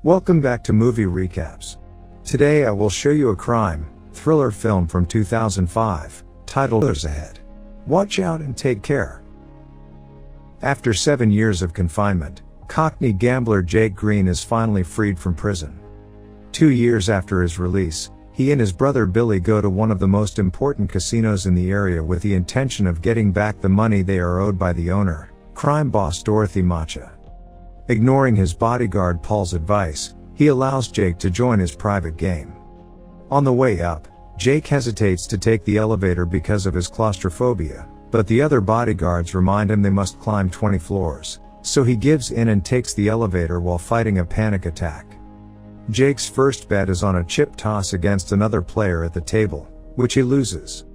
Welcome back to Movie Recaps. Today I will show you a crime, thriller film from 2005, titled There's Ahead. Watch out and take care. After 7 years of confinement, cockney gambler Jake Green is finally freed from prison. 2 years after his release, he and his brother Billy go to one of the most important casinos in the area with the intention of getting back the money they are owed by the owner, crime boss Dorothy Macha. Ignoring his bodyguard Paul's advice, he allows Jake to join his private game. On the way up, Jake hesitates to take the elevator because of his claustrophobia, but the other bodyguards remind him they must climb 20 floors, so he gives in and takes the elevator while fighting a panic attack. Jake's first bet is on a chip toss against another player at the table, which he loses.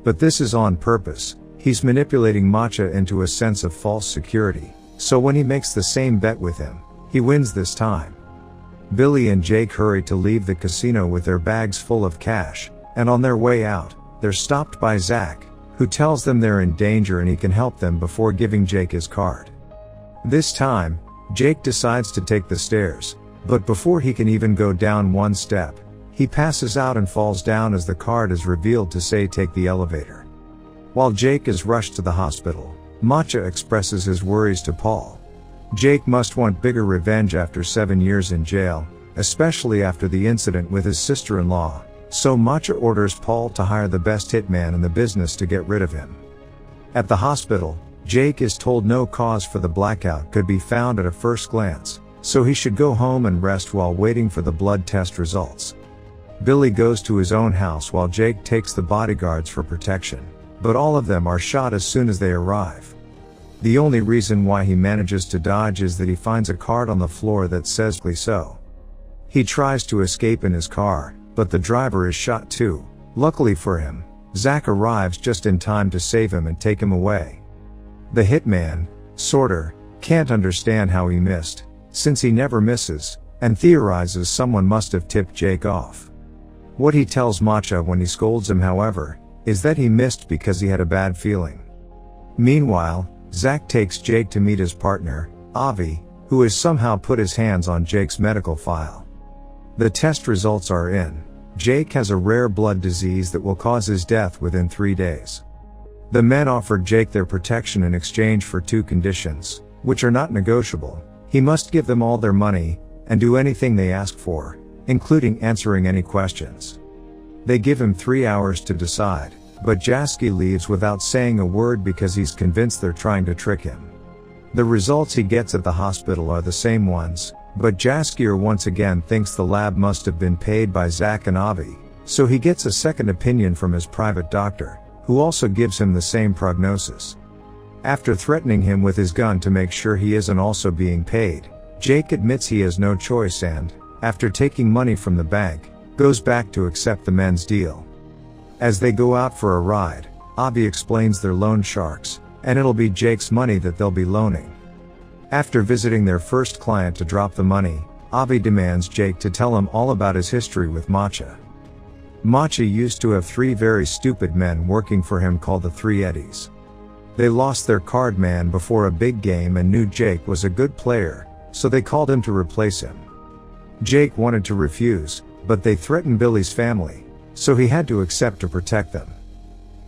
But this is on purpose. He's manipulating Macha into a sense of false security, so when he makes the same bet with him, he wins this time. Billy and Jake hurry to leave the casino with their bags full of cash, and on their way out, they're stopped by Zach, who tells them they're in danger and he can help them before giving Jake his card. This time, Jake decides to take the stairs, but before he can even go down one step, he passes out and falls down as the card is revealed to say take the elevator. While Jake is rushed to the hospital, Macha expresses his worries to Paul. Jake must want bigger revenge after 7 years in jail, especially after the incident with his sister-in-law, so Macha orders Paul to hire the best hitman in the business to get rid of him. At the hospital, Jake is told no cause for the blackout could be found at a first glance, so he should go home and rest while waiting for the blood test results. Billy goes to his own house while Jake takes the bodyguards for protection, but all of them are shot as soon as they arrive. The only reason why he manages to dodge is that he finds a card on the floor that says so. He tries to escape in his car, but the driver is shot too. Luckily for him, Zach arrives just in time to save him and take him away. The hitman, Sorter, can't understand how he missed, since he never misses, and theorizes someone must have tipped Jake off. What he tells Macha when he scolds him, however, is that he missed because he had a bad feeling. Meanwhile, Zach takes Jake to meet his partner, Avi, who has somehow put his hands on Jake's medical file. The test results are in. Jake has a rare blood disease that will cause his death within 3 days. The men offered Jake their protection in exchange for 2 conditions, which are not negotiable. He must give them all their money, and do anything they ask for, including answering any questions. They give him 3 hours to decide, but Jasky leaves without saying a word because he's convinced they're trying to trick him. The results he gets at the hospital are the same ones, but Jaskier once again thinks the lab must have been paid by Zach and Avi, so he gets a second opinion from his private doctor, who also gives him the same prognosis. After threatening him with his gun to make sure he isn't also being paid, Jake admits he has no choice and, after taking money from the bank, goes back to accept the men's deal. As they go out for a ride, Avi explains they're loan sharks, and it'll be Jake's money that they'll be loaning. After visiting their first client to drop the money, Avi demands Jake to tell him all about his history with Macha. Macha used to have 3 very stupid men working for him called the 3 Eddies. They lost their card man before a big game and knew Jake was a good player, so they called him to replace him. Jake wanted to refuse, but they threatened Billy's family, so he had to accept to protect them.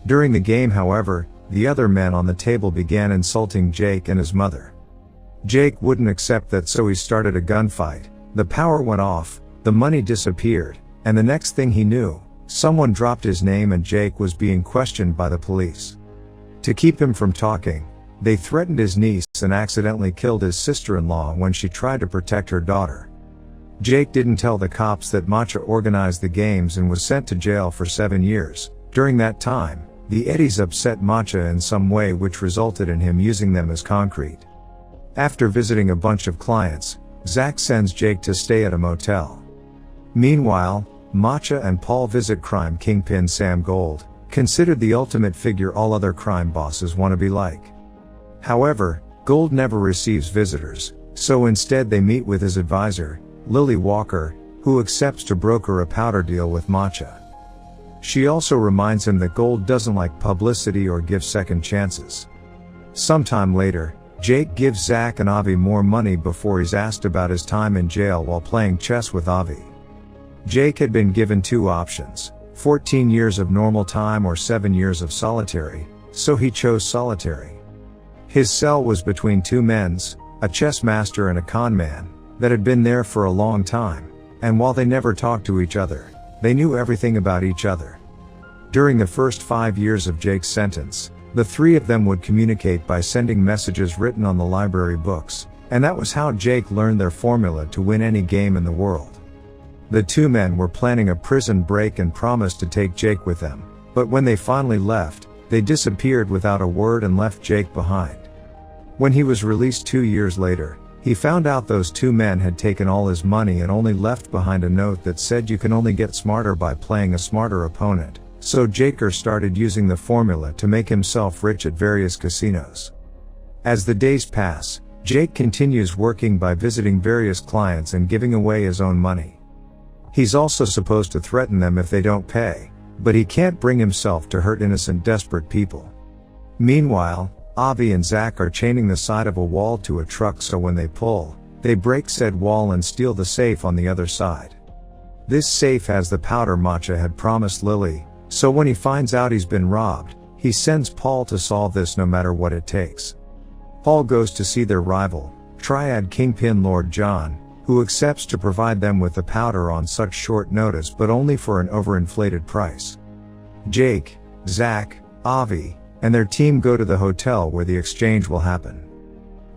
During the game, however, the other men on the table began insulting Jake and his mother. Jake wouldn't accept that, so he started a gunfight. The power went off, the money disappeared, and the next thing he knew, someone dropped his name and Jake was being questioned by the police. To keep him from talking, they threatened his niece and accidentally killed his sister-in-law when she tried to protect her daughter. Jake didn't tell the cops that Macha organized the games and was sent to jail for 7 years. During that time, the Eddies upset Macha in some way, which resulted in him using them as concrete. After visiting a bunch of clients, Zach sends Jake to stay at a motel. Meanwhile, Macha and Paul visit crime kingpin Sam Gold, considered the ultimate figure all other crime bosses want to be like. However, Gold never receives visitors, so instead they meet with his advisor, Lily Walker, who accepts to broker a powder deal with Macha. She also reminds him that Gold doesn't like publicity or give second chances. Sometime later, Jake gives Zach and Avi more money before he's asked about his time in jail while playing chess with Avi. Jake had been given 2 options, 14 years of normal time or 7 years of solitary, so he chose solitary. His cell was between 2 men's, a chess master and a con man, that had been there for a long time, and while they never talked to each other, they knew everything about each other. During the first 5 years of Jake's sentence, the 3 of them would communicate by sending messages written on the library books, and that was how Jake learned their formula to win any game in the world. The 2 men were planning a prison break and promised to take Jake with them, but when they finally left, they disappeared without a word and left Jake behind. When he was released 2 years later, he found out those 2 men had taken all his money and only left behind a note that said you can only get smarter by playing a smarter opponent, so Jake started using the formula to make himself rich at various casinos. As the days pass, Jake continues working by visiting various clients and giving away his own money. He's also supposed to threaten them if they don't pay, but he can't bring himself to hurt innocent, desperate people. Meanwhile, Avi and Zach are chaining the side of a wall to a truck so when they pull, they break said wall and steal the safe on the other side. This safe has the powder Matcha had promised Lily, so when he finds out he's been robbed, he sends Paul to solve this no matter what it takes. Paul goes to see their rival, Triad Kingpin Lord John, who accepts to provide them with the powder on such short notice but only for an overinflated price. Jake, Zach, Avi, and their team go to the hotel where the exchange will happen.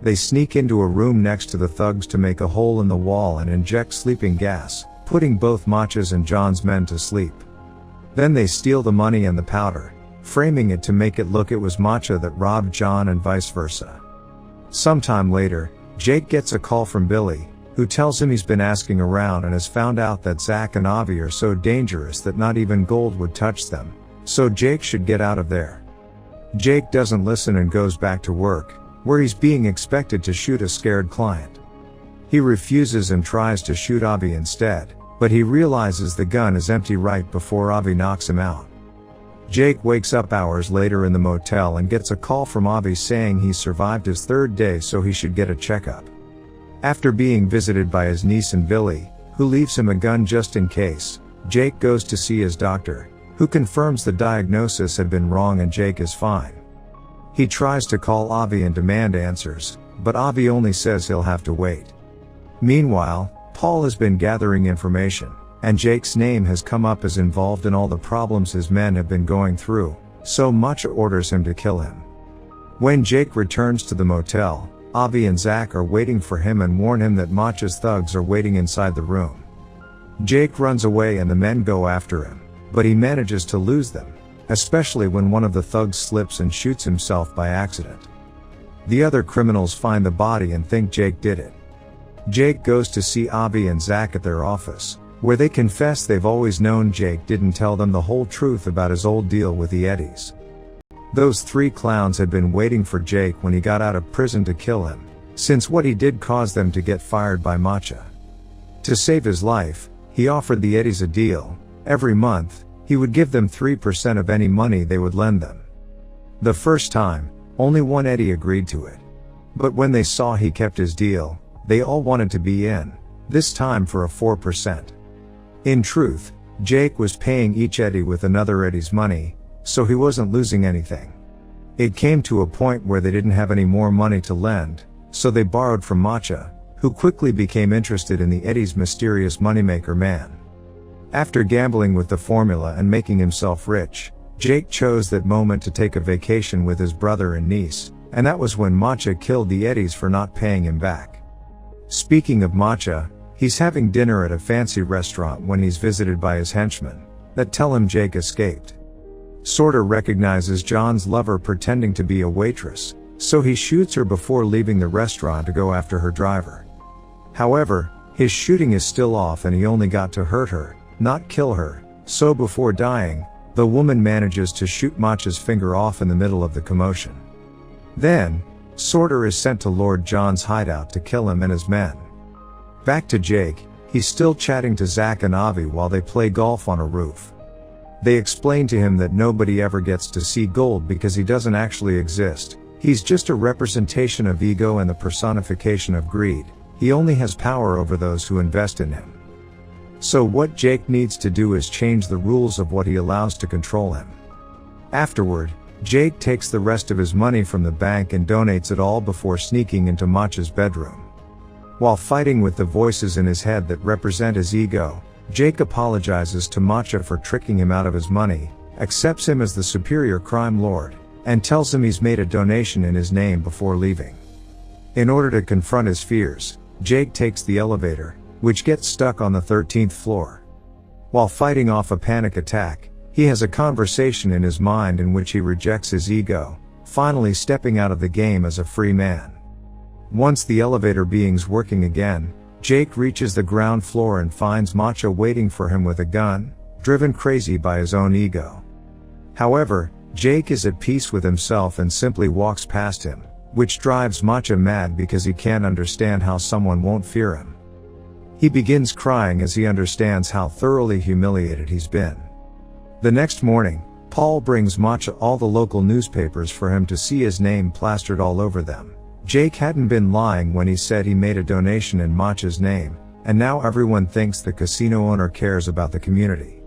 They sneak into a room next to the thugs to make a hole in the wall and inject sleeping gas, putting both Matcha's and John's men to sleep. Then they steal the money and the powder, framing it to make it look it was Matcha that robbed John and vice versa. Sometime later, Jake gets a call from Billy, who tells him he's been asking around and has found out that Zach and Avi are so dangerous that not even gold would touch them, so Jake should get out of there. Jake doesn't listen and goes back to work, where he's being expected to shoot a scared client. He refuses and tries to shoot Avi instead, but he realizes the gun is empty right before Avi knocks him out. Jake wakes up hours later in the motel and gets a call from Avi saying he's survived his 3rd day so he should get a checkup. After being visited by his niece and Billy, who leaves him a gun just in case, Jake goes to see his doctor, who confirms the diagnosis had been wrong and Jake is fine. He tries to call Avi and demand answers, but Avi only says he'll have to wait. Meanwhile, Paul has been gathering information, and Jake's name has come up as involved in all the problems his men have been going through, so Matcha orders him to kill him. When Jake returns to the motel, Avi and Zach are waiting for him and warn him that Matcha's thugs are waiting inside the room. Jake runs away and the men go after him, but he manages to lose them, especially when one of the thugs slips and shoots himself by accident. The other criminals find the body and think Jake did it. Jake goes to see Avi and Zach at their office, where they confess they've always known Jake didn't tell them the whole truth about his old deal with the Eddies. Those 3 clowns had been waiting for Jake when he got out of prison to kill him, since what he did caused them to get fired by Matcha. To save his life, he offered the Eddies a deal. Every month, he would give them 3% of any money they would lend them. The first time, only one Eddie agreed to it. But when they saw he kept his deal, they all wanted to be in, this time for a 4%. In truth, Jake was paying each Eddie with another Eddie's money, so he wasn't losing anything. It came to a point where they didn't have any more money to lend, so they borrowed from Matcha, who quickly became interested in the Eddie's mysterious moneymaker man. After gambling with the formula and making himself rich, Jake chose that moment to take a vacation with his brother and niece, and that was when Matcha killed the Eddies for not paying him back. Speaking of Matcha, he's having dinner at a fancy restaurant when he's visited by his henchmen, that tell him Jake escaped. Sorter recognizes John's lover pretending to be a waitress, so he shoots her before leaving the restaurant to go after her driver. However, his shooting is still off and he only got to hurt her, not kill her, so before dying, the woman manages to shoot Matcha's finger off in the middle of the commotion. Then, Sorter is sent to Lord John's hideout to kill him and his men. Back to Jake, he's still chatting to Zach and Avi while they play golf on a roof. They explain to him that nobody ever gets to see gold because he doesn't actually exist, He's just a representation of ego and the personification of greed. He only has power over those who invest in him. So what Jake needs to do is change the rules of what he allows to control him. Afterward, Jake takes the rest of his money from the bank and donates it all before sneaking into Matcha's bedroom. While fighting with the voices in his head that represent his ego, Jake apologizes to Matcha for tricking him out of his money, accepts him as the superior crime lord, and tells him he's made a donation in his name before leaving. In order to confront his fears, Jake takes the elevator, which gets stuck on the 13th floor. While fighting off a panic attack, he has a conversation in his mind in which he rejects his ego, finally stepping out of the game as a free man. Once the elevator being's working again, Jake reaches the ground floor and finds Matcha waiting for him with a gun, driven crazy by his own ego. However, Jake is at peace with himself and simply walks past him, which drives Matcha mad because he can't understand how someone won't fear him. He begins crying as he understands how thoroughly humiliated he's been. The next morning, Paul brings Matcha all the local newspapers for him to see his name plastered all over them. Jake hadn't been lying when he said he made a donation in Matcha's name, and now everyone thinks the casino owner cares about the community.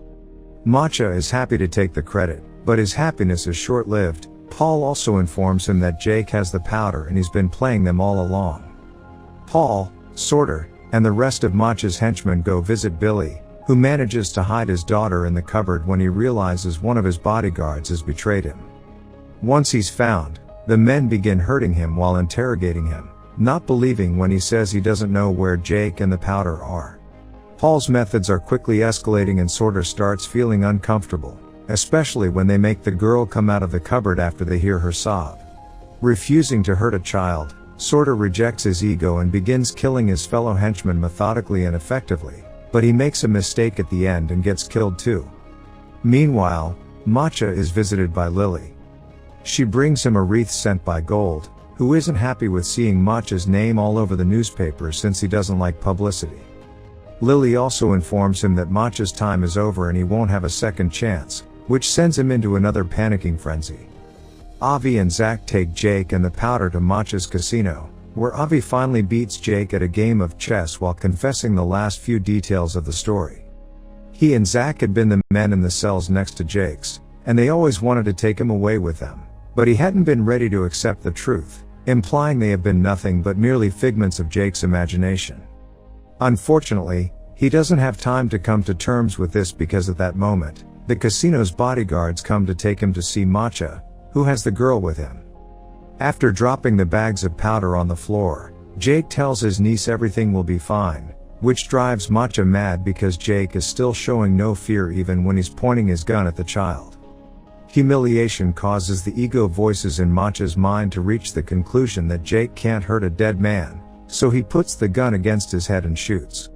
Matcha is happy to take the credit, but his happiness is short-lived. Paul also informs him that Jake has the powder and he's been playing them all along. Paul, Sorter, and the rest of Matcha's henchmen go visit Billy, who manages to hide his daughter in the cupboard when he realizes one of his bodyguards has betrayed him. Once he's found, the men begin hurting him while interrogating him, not believing when he says he doesn't know where Jake and the powder are. Paul's methods are quickly escalating and Sorter starts feeling uncomfortable, especially when they make the girl come out of the cupboard after they hear her sob. Refusing to hurt a child, Sorter rejects his ego and begins killing his fellow henchmen methodically and effectively, but he makes a mistake at the end and gets killed too. Meanwhile, Matcha is visited by Lily. She brings him a wreath sent by Gold, who isn't happy with seeing Matcha's name all over the newspaper since he doesn't like publicity. Lily also informs him that Matcha's time is over and he won't have a second chance, which sends him into another panicking frenzy. Avi and Zach take Jake and the powder to Matcha's casino, where Avi finally beats Jake at a game of chess while confessing the last few details of the story. He and Zach had been the men in the cells next to Jake's, and they always wanted to take him away with them, but he hadn't been ready to accept the truth, implying they have been nothing but merely figments of Jake's imagination. Unfortunately, he doesn't have time to come to terms with this because at that moment, the casino's bodyguards come to take him to see Matcha, who has the girl with him. After dropping the bags of powder on the floor, Jake tells his niece everything will be fine, which drives Matcha mad because Jake is still showing no fear even when he's pointing his gun at the child. Humiliation causes the ego voices in Matcha's mind to reach the conclusion that Jake can't hurt a dead man, so he puts the gun against his head and shoots.